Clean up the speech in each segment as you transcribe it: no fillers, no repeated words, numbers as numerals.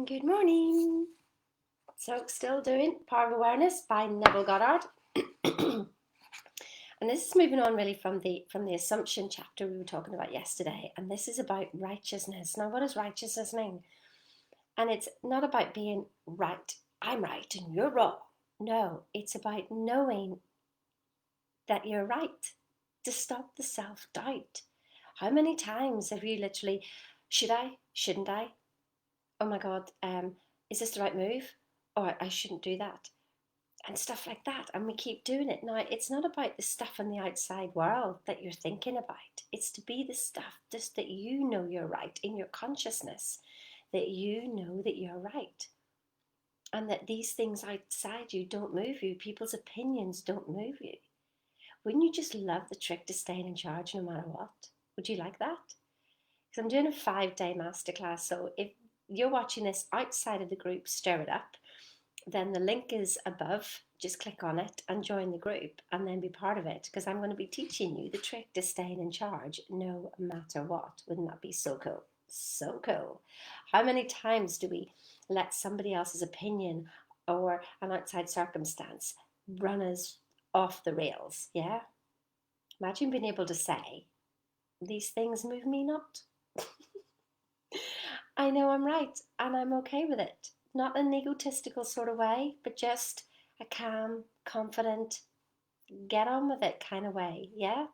Good morning. So, still doing Power of Awareness by Neville Goddard. And this is moving on really from the assumption chapter we were talking about yesterday. And this is about righteousness. Now, what does righteousness mean? And it's not about being right. I'm right and you're wrong. No, it's about knowing that you're right, to stop the self-doubt. How many times have you literally, should I? Shouldn't I? Oh my God, is this the right move? Or I shouldn't do that. And stuff like that. And we keep doing it. Now, it's not about the stuff in the outside world that you're thinking about. It's to be the stuff just that you know you're right in your consciousness, that you know that you're right. And that these things outside you don't move you. People's opinions don't move you. Wouldn't you just love the trick to staying in charge no matter what? Would you like that? Because I'm doing a 5-day masterclass. So if you're watching this outside of the group, stir it up, then the link is above. Just click on it and join the group and then be part of it, because I'm going to be teaching you the trick to staying in charge no matter what. Wouldn't that be so cool? So cool. How many times do we let somebody else's opinion or an outside circumstance run us off the rails? Yeah? Imagine being able to say, these things move me not. I know I'm right and I'm okay with it. Not in an egotistical sort of way, but just a calm, confident, get on with it kind of way. Yeah?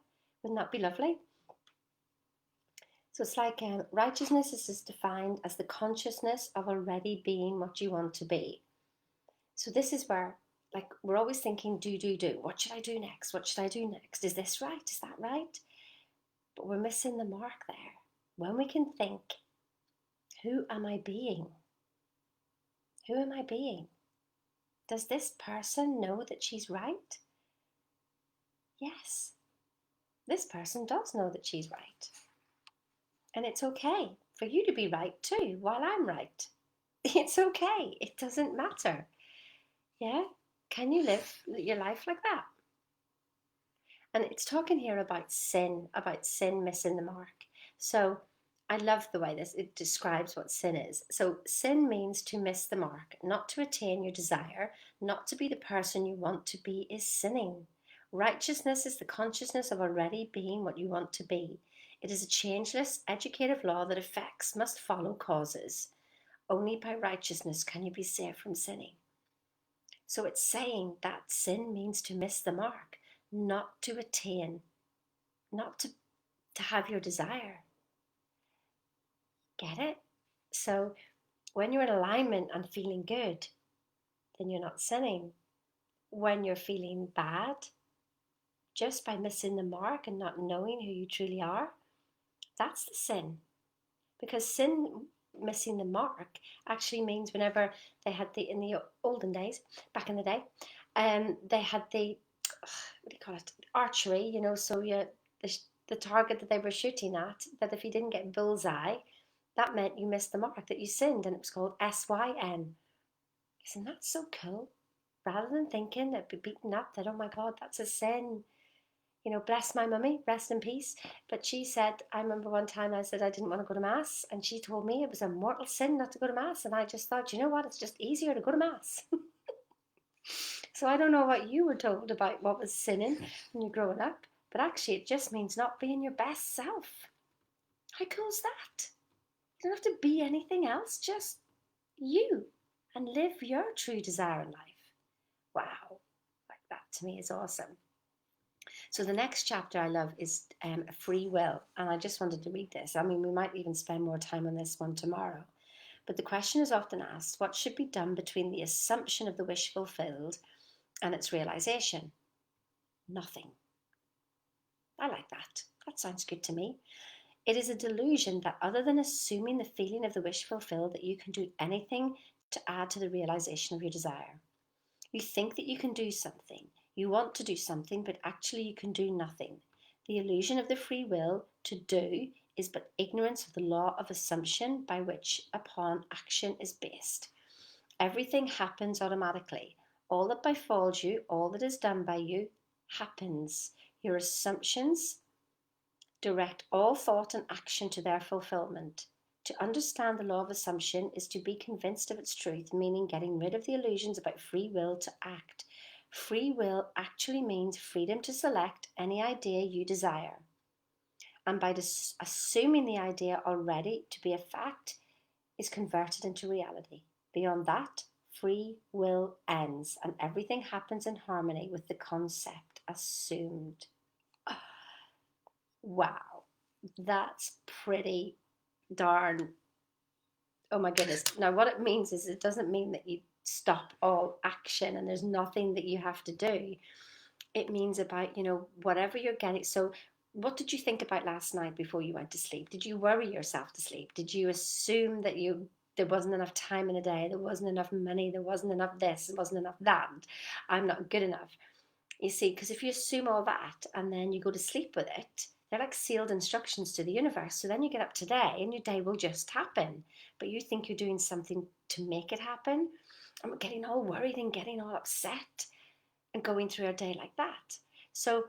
Wouldn't that be lovely? So it's like righteousness is defined as the consciousness of already being what you want to be. So this is where, like, we're always thinking, do. What should I do next? What should I do next? Is this right? Is that right? But we're missing the mark there. When we can think, who am I being? Who am I being? Does this person know that she's right? Yes, this person does know that she's right. And it's okay for you to be right too while I'm right. It's okay. It doesn't matter. Yeah? Can you live your life like that? And it's talking here about sin missing the mark. So I love the way it describes what sin is. So sin means to miss the mark, not to attain your desire, not to be the person you want to be is sinning. Righteousness is the consciousness of already being what you want to be. It is a changeless, educative law that effects must follow causes. Only by righteousness can you be saved from sinning. So it's saying that sin means to miss the mark, not to attain, not to have your desire. Get it? So when you're in alignment and feeling good, then you're not sinning. When you're feeling bad, just by missing the mark and not knowing who you truly are, that's the sin. Because sin, missing the mark, actually means whenever they had in the olden days, back in the day, they had what do you call it, archery, so the target that they were shooting at, that if you didn't get bullseye, that meant you missed the mark, that you sinned, and it was called SYN. Isn't that so cool? Rather than thinking that be beaten up, that, oh my God, that's a sin. Bless my mummy, rest in peace. But she said, I remember one time I said I didn't want to go to Mass, and she told me it was a mortal sin not to go to Mass. And I just thought, you know what? It's just easier to go to Mass. So I don't know what you were told about what was sinning when you're growing up, but actually it just means not being your best self. How cool is that? You don't have to be anything else, just you, and live your true desire in life. Wow, like that to me is awesome. So the next chapter I love is free will, and I just wanted to read this. I mean, we might even spend more time on this one tomorrow. But the question is often asked, what should be done between the assumption of the wish fulfilled and its realization? Nothing. I like that. That sounds good to me. It is a delusion that other than assuming the feeling of the wish fulfilled, that you can do anything to add to the realization of your desire. You think that you can do something. You want to do something, but actually you can do nothing. The illusion of the free will to do is but ignorance of the law of assumption by which upon action is based. Everything happens automatically. All that befalls you, all that is done by you, happens. Your assumptions direct all thought and action to their fulfillment. To understand the law of assumption is to be convinced of its truth, meaning getting rid of the illusions about free will to act. Free will actually means freedom to select any idea you desire. And by assuming the idea already to be a fact is converted into reality. Beyond that, free will ends and everything happens in harmony with the concept assumed. Wow, that's pretty darn, oh my goodness. Now, what it means is it doesn't mean that you stop all action and there's nothing that you have to do. It means about, whatever you're getting. So, what did you think about last night before you went to sleep? Did you worry yourself to sleep? Did you assume that there wasn't enough time in a day, there wasn't enough money, there wasn't enough this, there wasn't enough that, I'm not good enough? You see, because if you assume all that and then you go to sleep with it, they're like sealed instructions to the universe. So then you get up today and your day will just happen. But you think you're doing something to make it happen. And getting all worried and getting all upset and going through a day like that. So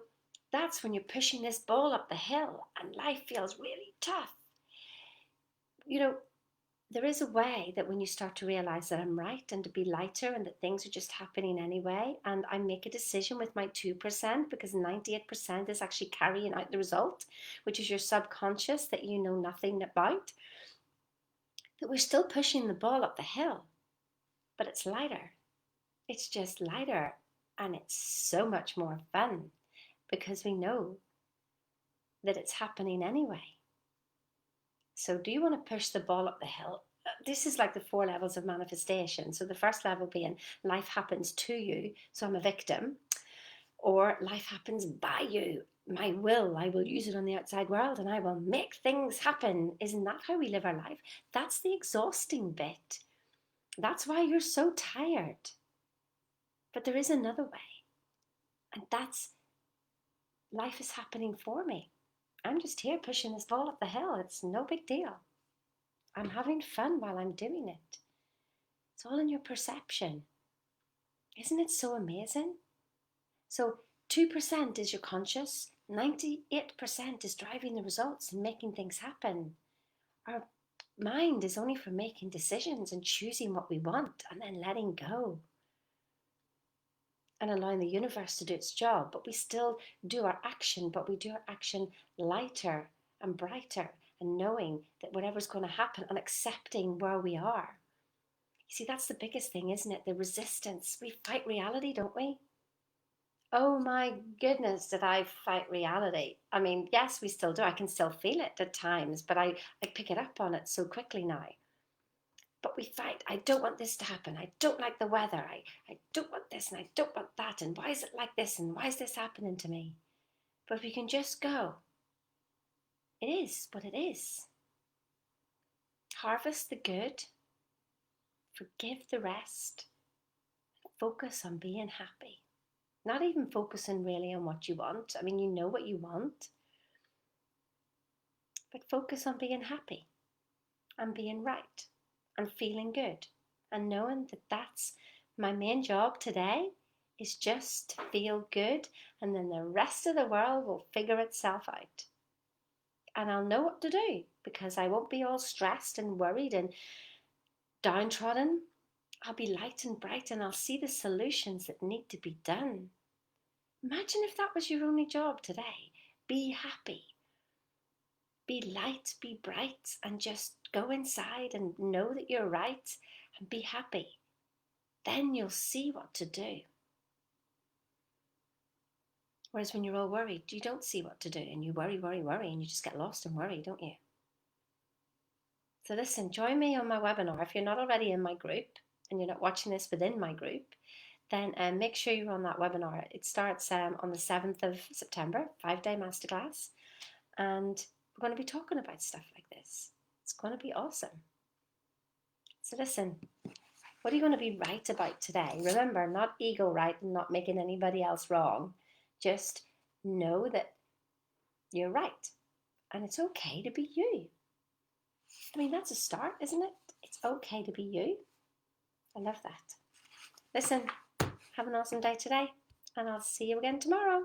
that's when you're pushing this ball up the hill and life feels really tough. There is a way that when you start to realize that I'm right and to be lighter and that things are just happening anyway, and I make a decision with my 2% because 98% is actually carrying out the result, which is your subconscious that you know nothing about, that we're still pushing the ball up the hill, but it's lighter. It's just lighter and it's so much more fun because we know that it's happening anyway. So do you want to push the ball up the hill? This is like the 4 levels of manifestation. So the first level being life happens to you, so I'm a victim, or life happens by you. I will use it on the outside world and I will make things happen. Isn't that how we live our life? That's the exhausting bit. That's why you're so tired. But there is another way. And that's life is happening for me. I'm just here pushing this ball up the hill. It's no big deal. I'm having fun while I'm doing it. It's all in your perception. Isn't it so amazing? So 2% is your conscious, 98% is driving the results and making things happen. Our mind is only for making decisions and choosing what we want and then letting go and allowing the universe to do its job. But we still do our action, but we do our action lighter and brighter and knowing that whatever's going to happen and accepting where we are. You see, that's the biggest thing, isn't it? The resistance. We fight reality, don't we? Oh my goodness, did I fight reality? I mean, yes, we still do. I can still feel it at times, but I pick it up on it so quickly now. But we fight. I don't want this to happen. I don't like the weather. I don't want this and I don't want that. And why is it like this? And why is this happening to me? But if we can just go, it is what it is. Harvest the good, forgive the rest, focus on being happy. Not even focusing really on what you want. I mean, you know what you want. But focus on being happy and being right and feeling good and knowing that that's my main job today is just to feel good, and then the rest of the world will figure itself out. And I'll know what to do because I won't be all stressed and worried and downtrodden. I'll be light and bright and I'll see the solutions that need to be done. Imagine if that was your only job today. Be happy. Be light, be bright, and just go inside and know that you're right and be happy. Then you'll see what to do. Whereas when you're all worried, you don't see what to do and you worry, and you just get lost in worry, don't you? So listen, join me on my webinar. If you're not already in my group and you're not watching this within my group, then make sure you're on that webinar. It starts on the 7th of September, 5-day masterclass. And we're going to be talking about stuff like this. It's going to be awesome. So listen, what are you going to be right about today? Remember, not ego right and not making anybody else wrong. Just know that you're right. And it's okay to be you. I mean, that's a start, isn't it? It's okay to be you. I love that. Listen, have an awesome day today, and I'll see you again tomorrow.